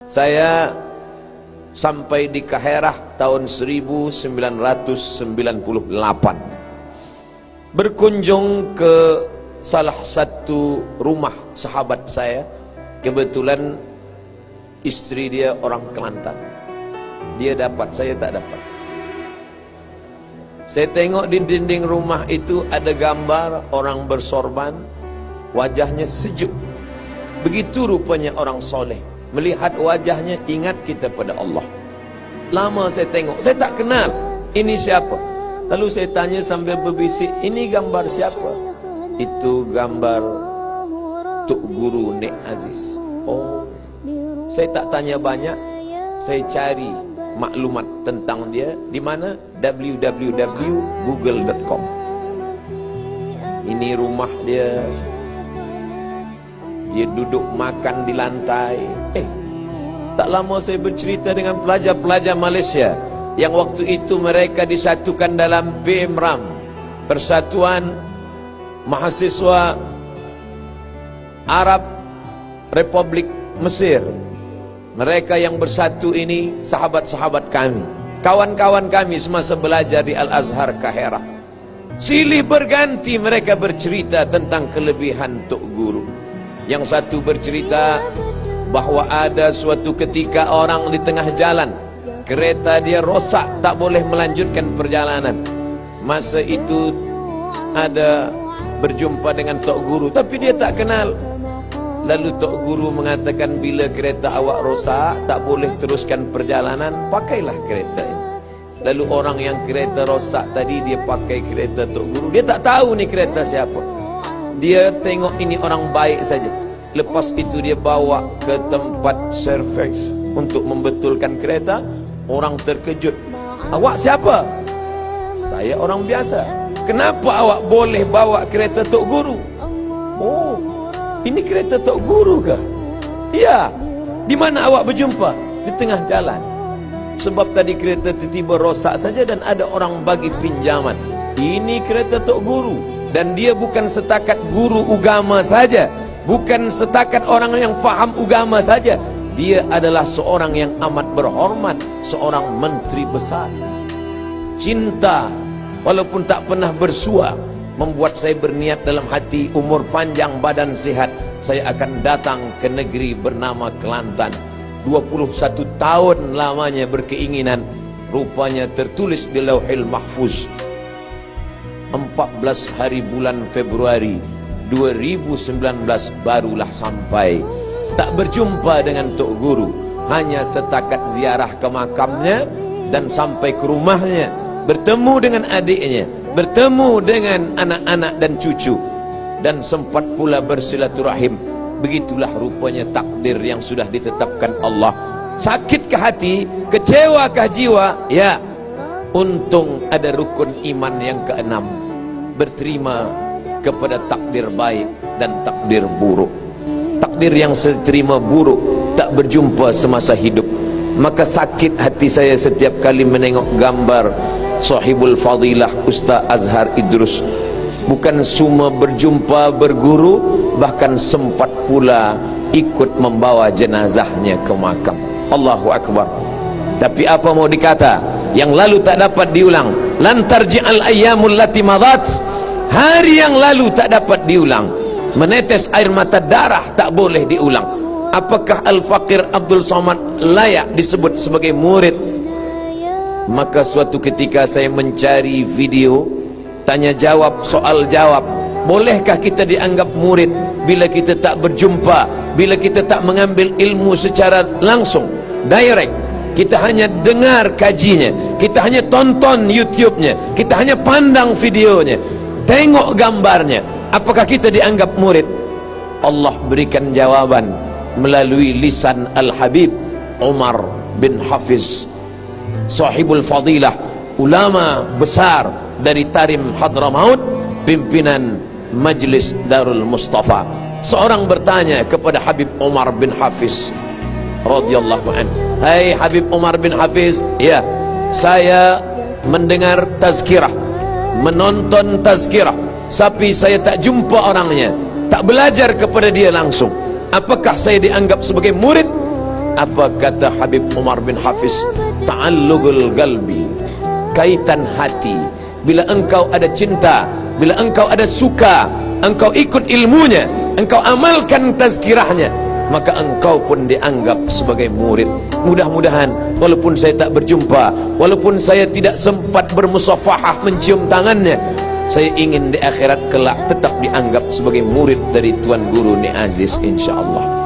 Saya sampai di Kaherah tahun 1998, berkunjung ke salah satu rumah sahabat saya. Kebetulan istri dia orang Kelantan. Dia dapat, saya tak dapat. Saya tengok di dinding rumah itu ada gambar orang bersorban, wajahnya sejuk. Begitu rupanya orang soleh. Melihat wajahnya ingat kita pada Allah. Lama saya tengok, saya tak kenal ini siapa. Lalu saya tanya sambil berbisik, ini gambar siapa? Itu gambar Tok Guru Nek Aziz. Oh, saya tak tanya banyak. Saya cari maklumat tentang dia di mana? www.google.com. Ini rumah dia. Dia duduk makan di lantai. Tak lama saya bercerita dengan pelajar-pelajar Malaysia yang waktu itu mereka disatukan dalam PMRAM, Persatuan Mahasiswa Arab Republik Mesir. Mereka yang bersatu ini sahabat-sahabat kami, kawan-kawan kami semasa belajar di Al-Azhar Kaherah. Silih berganti mereka bercerita tentang kelebihan Tok Guru. Yang satu bercerita bahwa ada suatu ketika orang di tengah jalan, kereta dia rosak, tak boleh melanjutkan perjalanan. Masa itu ada berjumpa dengan Tok Guru, tapi dia tak kenal. Lalu Tok Guru mengatakan, bila kereta awak rosak, tak boleh teruskan perjalanan, pakailah kereta ini. Lalu orang yang kereta rosak tadi, dia pakai kereta Tok Guru. Dia tak tahu ni kereta siapa. Dia tengok ini orang baik saja. Lepas itu dia bawa ke tempat servis untuk membetulkan kereta. Orang terkejut. Awak siapa? Saya orang biasa. Kenapa awak boleh bawa kereta Tok Guru? Oh, ini kereta Tok Guru kah? Ya. Di mana awak berjumpa? Di tengah jalan. Sebab tadi kereta tiba-tiba rosak saja dan ada orang bagi pinjaman. Ini kereta Tok Guru. Dan dia bukan setakat guru agama saja, bukan setakat orang yang faham agama saja. Dia adalah seorang yang amat berhormat, seorang menteri besar. Cinta walaupun tak pernah bersua membuat saya berniat dalam hati, umur panjang badan sihat, saya akan datang ke negeri bernama Kelantan. 21 tahun lamanya berkeinginan, rupanya tertulis di Lauhil Mahfuz. 14 hari bulan Februari 2019 barulah sampai. Tak berjumpa dengan Tok Guru, hanya setakat ziarah ke makamnya dan sampai ke rumahnya, bertemu dengan adiknya, bertemu dengan anak-anak dan cucu, dan sempat pula bersilaturahim. Begitulah rupanya takdir yang sudah ditetapkan Allah. Sakitkah hati? Kecewakah jiwa? Ya. Untung ada rukun iman yang keenam, berterima kepada takdir baik dan takdir buruk. Takdir yang saya terima buruk tak berjumpa semasa hidup. Maka sakit hati saya setiap kali menengok gambar sahibul fadilah Ustaz Azhar Idrus. Bukan cuma berjumpa berguru, bahkan sempat pula ikut membawa jenazahnya ke makam. Allahu Akbar. Tapi apa mau dikata, yang lalu tak dapat diulang. Lan tarji'al ayyamul lati madat. Hari yang lalu tak dapat diulang. Menetes air mata darah tak boleh diulang. Apakah Al-Faqir Abdul Somad layak disebut sebagai murid? Maka suatu ketika saya mencari video tanya jawab, soal jawab. Bolehkah kita dianggap murid bila kita tak berjumpa, bila kita tak mengambil ilmu secara langsung, direct? Kita hanya dengar kajinya, kita hanya tonton YouTube-nya, kita hanya pandang videonya, tengok gambarnya. Apakah kita dianggap murid? Allah berikan jawaban melalui lisan Al-Habib Umar bin Hafiz, sahibul fadilah, ulama besar dari Tarim Hadramaut, pimpinan Majlis Darul Mustafa. Seorang bertanya kepada Habib Umar bin Hafiz radhiyallahu anhu, "Hai Habib Umar bin Hafiz, ya, saya mendengar tazkirah, menonton tazkirah, tapi saya tak jumpa orangnya, tak belajar kepada dia langsung. Apakah saya dianggap sebagai murid?" Apa kata Habib Umar bin Hafiz? Ta'allugul galbi, kaitan hati. Bila engkau ada cinta, bila engkau ada suka, engkau ikut ilmunya, engkau amalkan tazkirahnya, maka engkau pun dianggap sebagai murid. Mudah-mudahan walaupun saya tak berjumpa, walaupun saya tidak sempat bermusafahah mencium tangannya, saya ingin di akhirat kelak tetap dianggap sebagai murid dari Tuan Guru Ni Aziz, insyaAllah.